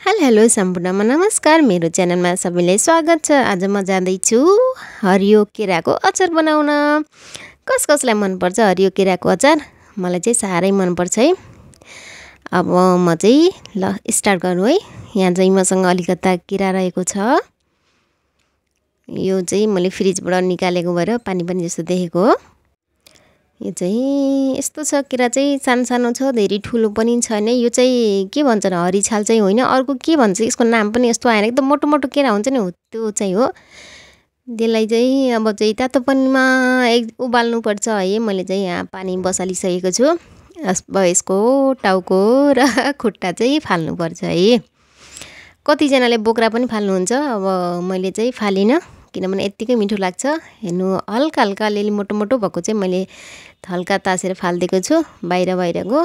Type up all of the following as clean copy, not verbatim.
Hello सम्पूर्णमा नमस्कार। मेरो च्यानलमा सबैलाई स्वागत छ। आज म जाँदैछु हरियो केराको अचार बनाउन। कसलाई मनपर्छ हरियो केराको अचार? मलाई चाहिँ साह्रै मनपर्छ है। अब म चाहिँ ल स्टार्ट गरौँ है। यहाँ चाहिँ मसँग अलिकता केरा रहेको छ। यो चाहिँ मैले फ्रिजबाट निकालेको भएर पानी पनि जस्तो देखेको हो। यो चाहिँ यस्तो छ, केरा चाहिँ सानो सानो छ, धेरै ठुलो पनि छैन। यो चाहिँ के भन्छन्, हरिछाल चाहिँ होइन, अर्को के भन्छ यसको नाम पनि यस्तो आएन। एकदम मोटो मोटो केरा हुन्छ नि, हो त्यो चाहिँ हो। त्यसलाई चाहिँ अब चाहिँ तातो पानीमा उबाल्नुपर्छ है। मैले चाहिँ यहाँ पानी बसालिसकेको छु। अब यसको टाउको र खुट्टा चाहिँ फाल्नुपर्छ है। कतिजनाले बोक्रा पनि फाल्नुहुन्छ। अब मैले चाहिँ फालिनँ किनभने यत्तिकै मिठो लाग्छ। हेर्नु, हल्का हल्का अलिअलि मोटो मोटो भएको चाहिँ मैले हल्का तासेर फालिदिएको छु बाहिरको,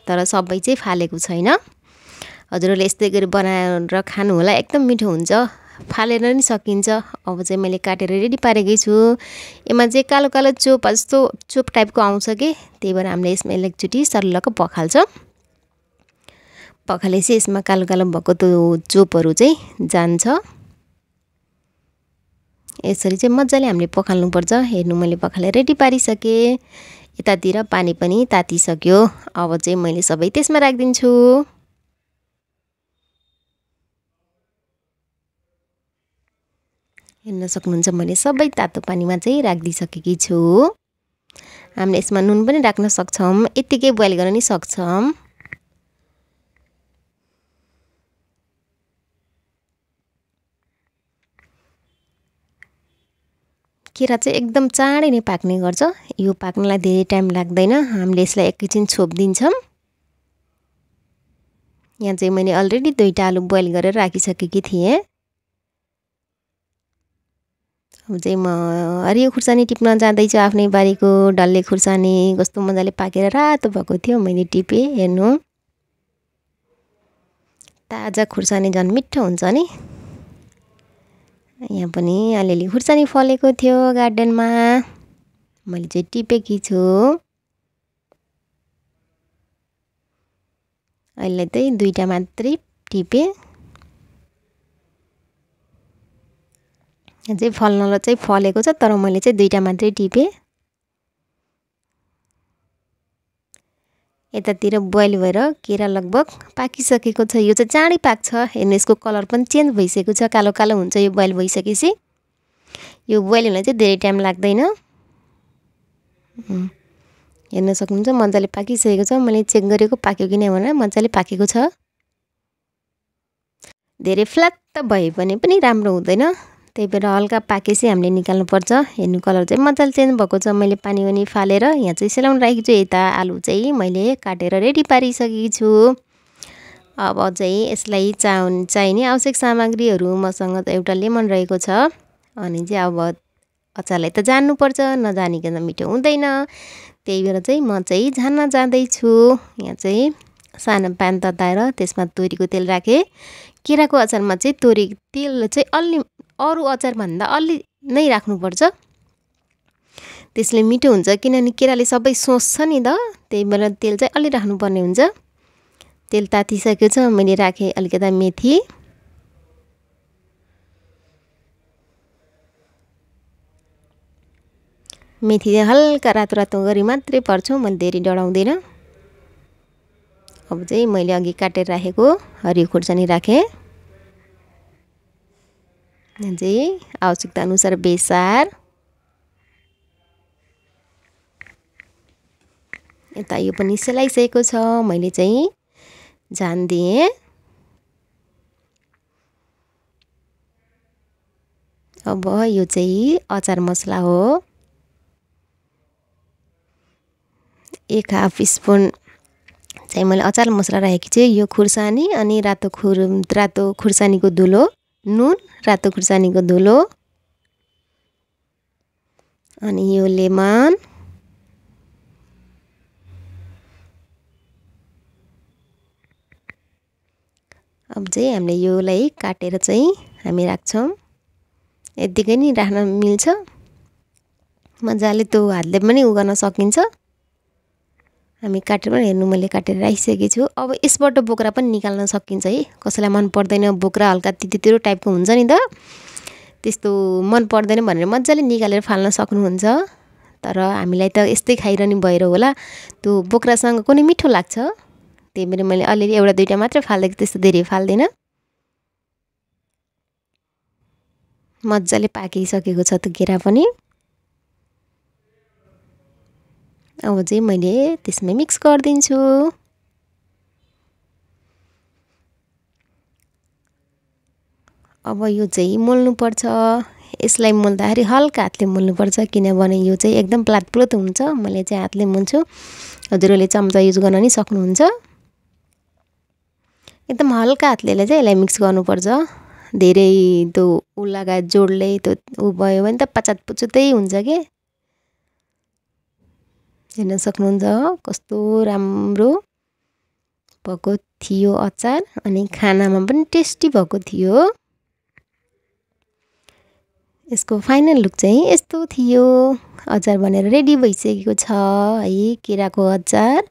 तर सबै चाहिँ फालेको छैन। हजुरहरूले यस्तै गरी बनाएर खानु होला, एकदम मिठो हुन्छ। फालेर नि सकिन्छ। अब चाहिँ मैले काटेर रेडी पारेकै छु। यसमा चाहिँ कालो कालो चोप जस्तो चोप टाइपको आउँछ कि, त्यही भएर हामीले यसमा एकचोटि सर्लक्क पखाल्छ। पखालेपछि यसमा कालो कालो भएको त्यो चोपहरू चाहिँ जान्छ। यसरी चाहिँ मजाले हामीले पखाल्नुपर्छ। हेर्नु, मैले पखालेर रेडी पारिसकेँ। यतातिर पानी पनि तातिसक्यो। अब चाहिँ मैले सबै त्यसमा राखिदिन्छु। हेर्न सक्नुहुन्छ, मैले सबै तातो पानीमा चाहिँ राखिदिइसकेकी छु। हामीले यसमा नुन पनि राख्न सक्छौँ, यत्तिकै बोइल गर्न नि सक्छौँ। केरा चाहिँ एकदम चाँडै नै पाक्ने गर्छ। यो पाक्नलाई धेरै टाइम लाग्दैन। हामीले यसलाई एकैछिन छोपिदिन्छौँ। यहाँ चाहिँ मैले अलरेडी 2टा आलु बोइल गरेर राखिसकेकी थिएँ। अब चाहिँ म हरियो खुर्सानी टिप्न जाँदैछु। आफ्नै बारीको डल्ले खुर्सानी कस्तो मजाले पाकेर रातो भएको थियो, मैले टिपेँ। हेर्नु, ताजा खुर्सानी झन् मिठो हुन्छ नि। यहाँ पनि अलिअलि खुर्सानी फलेको थियो गार्डनमा, मैले चाहिँ टिपेकी छु। अहिले चाहिँ 2टा मात्रै टिपेँ। यहाँ चाहिँ फल्न चाहिँ फलेको छ, तर मैले चाहिँ 2टा मात्रै टिपेँ। यतातिर बोइल भएर केरा लगभग पाकिसकेको छ। यो चाहिँ चाँडै पाक्छ। हेर्नु, यसको कलर पनि चेन्ज भइसकेको छ, कालो कालो हुन्छ यो बोइल भइसकेपछि। यो बोइल हुन चाहिँ धेरै टाइम लाग्दैन। हेर्न सक्नुहुन्छ, मजाले पाकिसकेको छ। मैले चेक गरेको पाक्यो कि नै भनेर, मजाले पाकेको छ। धेरै फ्ल्याट भए भने पनि राम्रो हुँदैन, त्यही भएर हल्का पाकेपछि हामीले निकाल्नुपर्छ। हेर्नु, कलर चाहिँ मजाले चेन्ज भएको छ। मैले पानी पनि फालेर यहाँ चाहिँ सेलाउन राखेको छु। यता आलु चाहिँ मैले काटेर रेडी पारिसकेकी छु। अब चाहिँ यसलाई चाहिने आवश्यक सामग्रीहरू मसँग एउटा लेमन रहेको छ। अनि चाहिँ अब अचारलाई त जान्नुपर्छ, नजानिकन मिठो हुँदैन। त्यही भएर चाहिँ म चाहिँ झान्न जाँदैछु। यहाँ चाहिँ सानो प्यान तताएर त्यसमा तोरीको तेल राखेँ। केराको अचारमा चाहिँ तोरीको तेल चाहिँ अलि अरू अचारभन्दा अलि नै राख्नुपर्छ, त्यसले मिठो हुन्छ। किनभने केराले सबै सोच्छ नि त, त्यही भएर तेल चाहिँ अलि राख्नुपर्ने हुन्छ। तेल तातिसकेको छ, मैले राखेँ अलिकता मेथी। मेथी चाहिँ हल्का रातो रातो गरी मात्रै पर्छ, मैले धेरै डढाउँदिनँ। अब चाहिँ मैले अघि काटेर राखेको हरियो खुर्सानी राखेँ। यहाँ चाहिँ आवश्यकता अनुसार बेसार। यता यो पनि सेलाइसकेको छ, मैले चाहिँ झान दिएँ। अब यो चाहिँ अचार मसला हो। 1/2 स्पुन चाहिँ मैले अचार मसला राखेकी छु। यो खुर्सानी अनि रातो खुर्सानीको धुलो, नुन, रातो खुर्सानीको धुलो, अनि यो लेमन, अब चाहिँ हामीले योलाई काटेर चाहिँ हामी राख्छौँ। यत्तिकै नि राख्न मिल्छ, मजाले त्यो हातले पनि उगाउन सकिन्छ। हामी काटेर पनि हेर्नु मैले काटेर राखिसकेको छु। अब यसबाट बोक्रा पनि निकाल्न सकिन्छ है। कसैलाई मन पर्दैन बोक्रा हल्का तितो टाइपको हुन्छ नि त, त्यस्तो मन पर्दैन भनेर मजाले निकालेर फाल्न सक्नुहुन्छ। तर हामीलाई त यस्तै खाइरहने भएर होला त्यो बोक्रासँग कुनै मिठो लाग्छ, त्यही भएर मैले अलिअलि एउटा दुईटा मात्र फाल्दैछु, त्यस्तो धेरै फाल्दैन। मजाले पाकिसकेको छ त्यो केरा पनि। अब चाहिँ मैले त्यसमा मिक्स गरिदिन्छु। अब यो चाहिँ मोल्नुपर्छ। यसलाई मोल्दाखेरि हल्का हातले मोल्नुपर्छ, किनभने यो चाहिँ एकदम प्लातप्लुत हुन्छ। मैले चाहिँ हातले मोल्छु, हजुरहरूले चम्चा युज गर्न नि सक्नुहुन्छ। एकदम हल्का हातले चाहिँ यसलाई मिक्स गर्नुपर्छ। धेरै त्यो लगायत जोडले त्यो भयो भने त पचात पुचुतै हुन्छ के। हेर्न सक्नुहुन्छ कस्तो राम्रो भएको थियो अचार, अनि खानामा पनि टेस्टी भएको थियो। यसको फाइनल लुक चाहिँ यस्तो थियो। अचार बनेर रेडी भइसकेको छ है, केराको अचार,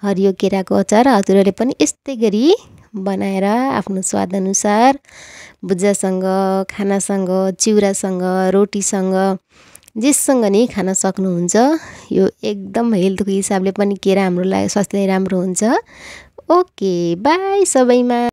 हरियो केराको अचार। हजुरहरूले पनि यस्तै गरी बनाएर आफ्नो स्वादअनुसार भुजासँग, खानासँग, चिउरासँग, रोटीसँग, जेसँग नि खान सक्नुहुन्छ। यो एकदम हेल्थको हिसाबले पनि केरा हाम्रो लागि स्वास्थ्यलाई राम्रो हुन्छ। ओके बाई सबैमा।